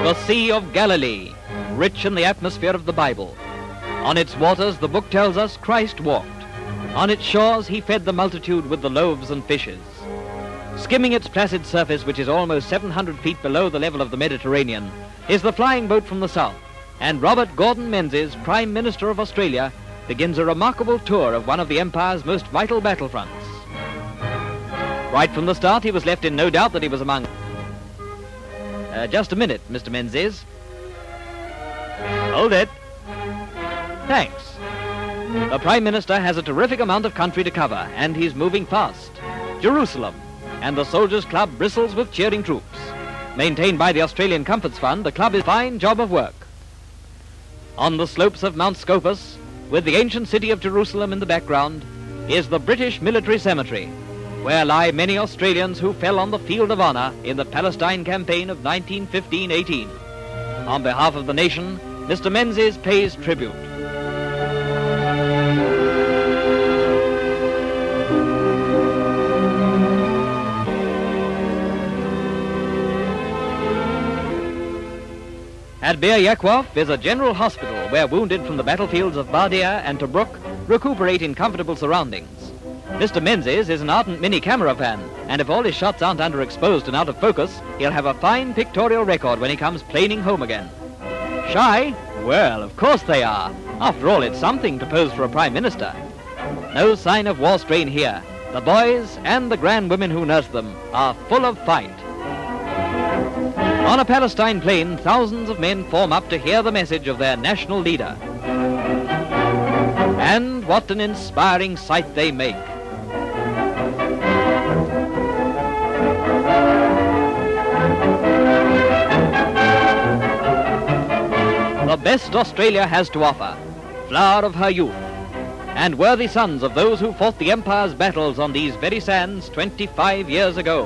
The Sea of Galilee, rich in the atmosphere of the Bible. On its waters, the book tells us, Christ walked. On its shores, he fed the multitude with the loaves and fishes. Skimming its placid surface, which is almost 700 feet below the level of the Mediterranean, is the flying boat from the south, and Robert Gordon Menzies, Prime Minister of Australia, begins a remarkable tour of one of the Empire's most vital battlefronts. Right from the start, he was left in no doubt that he was among... just a minute, Mr. Menzies. Hold it. Thanks. The Prime Minister has a terrific amount of country to cover, and he's moving fast. Jerusalem, and the Soldiers' Club bristles with cheering troops. Maintained by the Australian Comforts Fund, the club is a fine job of work. On the slopes of Mount Scopus, with the ancient city of Jerusalem in the background, is the British Military Cemetery, where lie many Australians who fell on the field of honor in the Palestine campaign of 1915-18. On behalf of the nation, Mr. Menzies pays tribute. At Bir Yaakov is a general hospital where wounded from the battlefields of Bardia and Tobruk recuperate in comfortable surroundings. Mr. Menzies is an ardent mini-camera fan, and if all his shots aren't underexposed and out of focus, he'll have a fine pictorial record when he comes planing home again. Shy? Well, of course they are. After all, it's something to pose for a Prime Minister. No sign of war strain here. The boys and the grand women who nurse them are full of fight. On a Palestine plain, thousands of men form up to hear the message of their national leader. And what an inspiring sight they make. The best Australia has to offer, flower of her youth, and worthy sons of those who fought the Empire's battles on these very sands 25 years ago.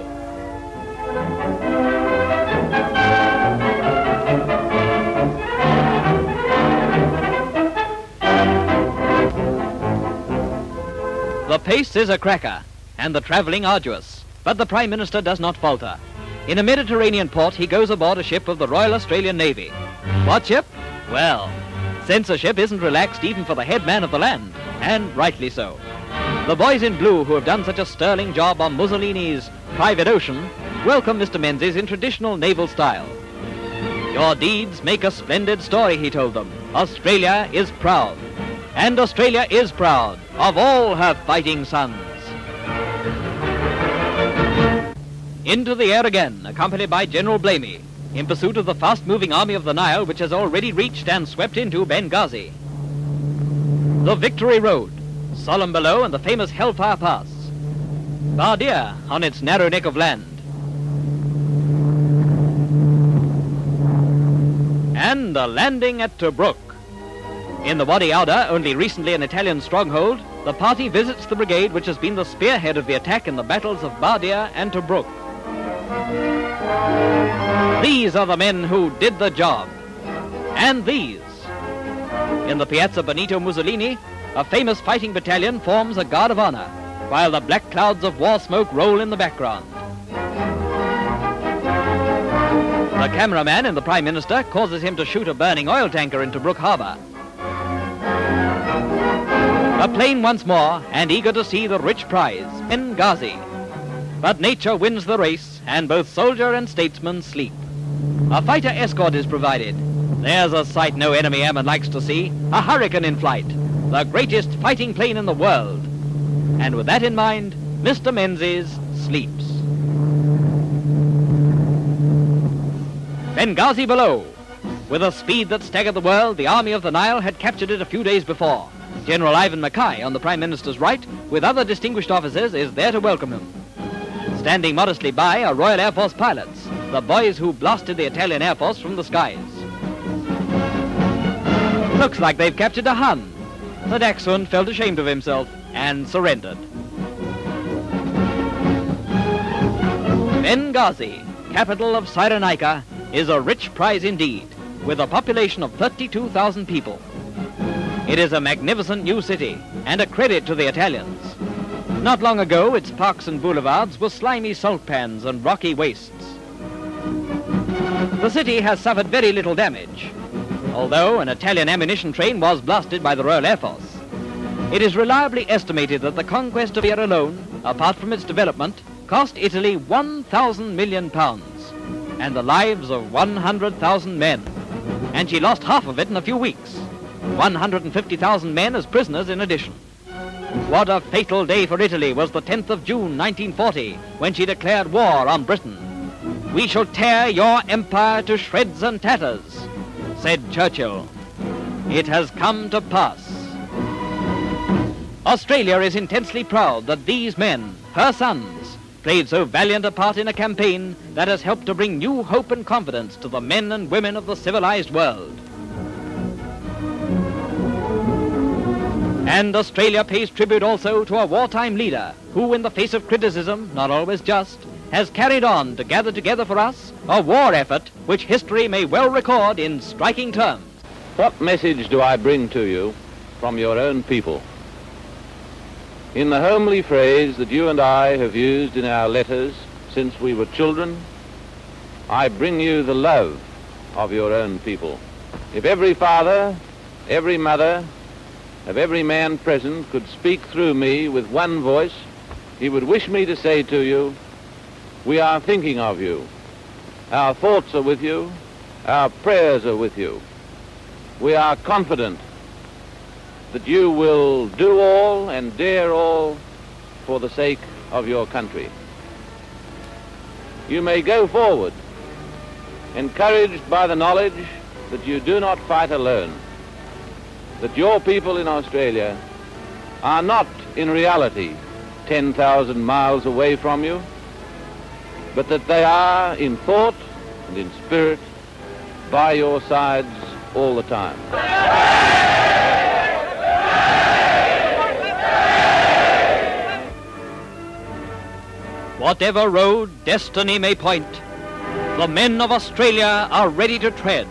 The pace is a cracker, and the travelling arduous, but the Prime Minister does not falter. In a Mediterranean port, he goes aboard a ship of the Royal Australian Navy. What ship? Well, censorship isn't relaxed even for the head man of the land, and rightly so. The boys in blue who have done such a sterling job on Mussolini's Private Ocean welcome Mr. Menzies in traditional naval style. Your deeds make a splendid story, he told them. Australia is proud. And Australia is proud of all her fighting sons. Into the air again, accompanied by General Blamey, in pursuit of the fast-moving army of the Nile, which has already reached and swept into Benghazi. The Victory Road, solemn below, and the famous Hellfire Pass. Bardia on its narrow neck of land. And a landing at Tobruk. In the Wadi Auda, only recently an Italian stronghold, the party visits the brigade which has been the spearhead of the attack in the battles of Bardia and Tobruk. These are the men who did the job. And these. In the Piazza Benito Mussolini, a famous fighting battalion forms a guard of honor, while the black clouds of war smoke roll in the background. The cameraman in the Prime Minister causes him to shoot a burning oil tanker into Tobruk Harbour. A plane once more, and eager to see the rich prize, Benghazi. But nature wins the race, and both soldier and statesman sleep. A fighter escort is provided. There's a sight no enemy airman likes to see, a Hurricane in flight, the greatest fighting plane in the world. And with that in mind, Mr. Menzies sleeps. Benghazi below. With a speed that staggered the world, the Army of the Nile had captured it a few days before. General Ivan Mackay, on the Prime Minister's right, with other distinguished officers, is there to welcome him. Standing modestly by are Royal Air Force pilots, the boys who blasted the Italian Air Force from the skies. Looks like they've captured a Hun. The Dachshund felt ashamed of himself and surrendered. Benghazi, capital of Cyrenaica, is a rich prize indeed, with a population of 32,000 people. It is a magnificent new city, and a credit to the Italians. Not long ago, its parks and boulevards were slimy salt pans and rocky wastes. The city has suffered very little damage, although an Italian ammunition train was blasted by the Royal Air Force. It is reliably estimated that the conquest of India alone, apart from its development, cost Italy £1,000 million and the lives of 100,000 men. And she lost half of it in a few weeks. 150,000 men as prisoners in addition. What a fatal day for Italy was the 10th of June 1940, when she declared war on Britain. "We shall tear your empire to shreds and tatters," said Churchill. It has come to pass. Australia is intensely proud that these men, her sons, played so valiant a part in a campaign that has helped to bring new hope and confidence to the men and women of the civilized world. And Australia pays tribute also to a wartime leader who, in the face of criticism, not always just, has carried on to gather together for us a war effort which history may well record in striking terms. What message do I bring to you from your own people? In the homely phrase that you and I have used in our letters since we were children, I bring you the love of your own people. If every father, every mother, of every man present could speak through me with one voice, he would wish me to say to you, we are thinking of you. Our thoughts are with you. Our prayers are with you. We are confident that you will do all and dare all for the sake of your country. You may go forward, encouraged by the knowledge that you do not fight alone, that your people in Australia are not in reality 10,000 miles away from you, but that they are in thought and in spirit by your sides all the time. Whatever road destiny may point, the men of Australia are ready to tread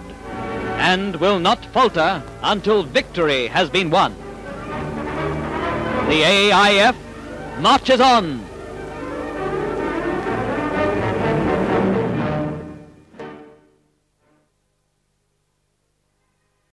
and will not falter until victory has been won. The AIF marches on.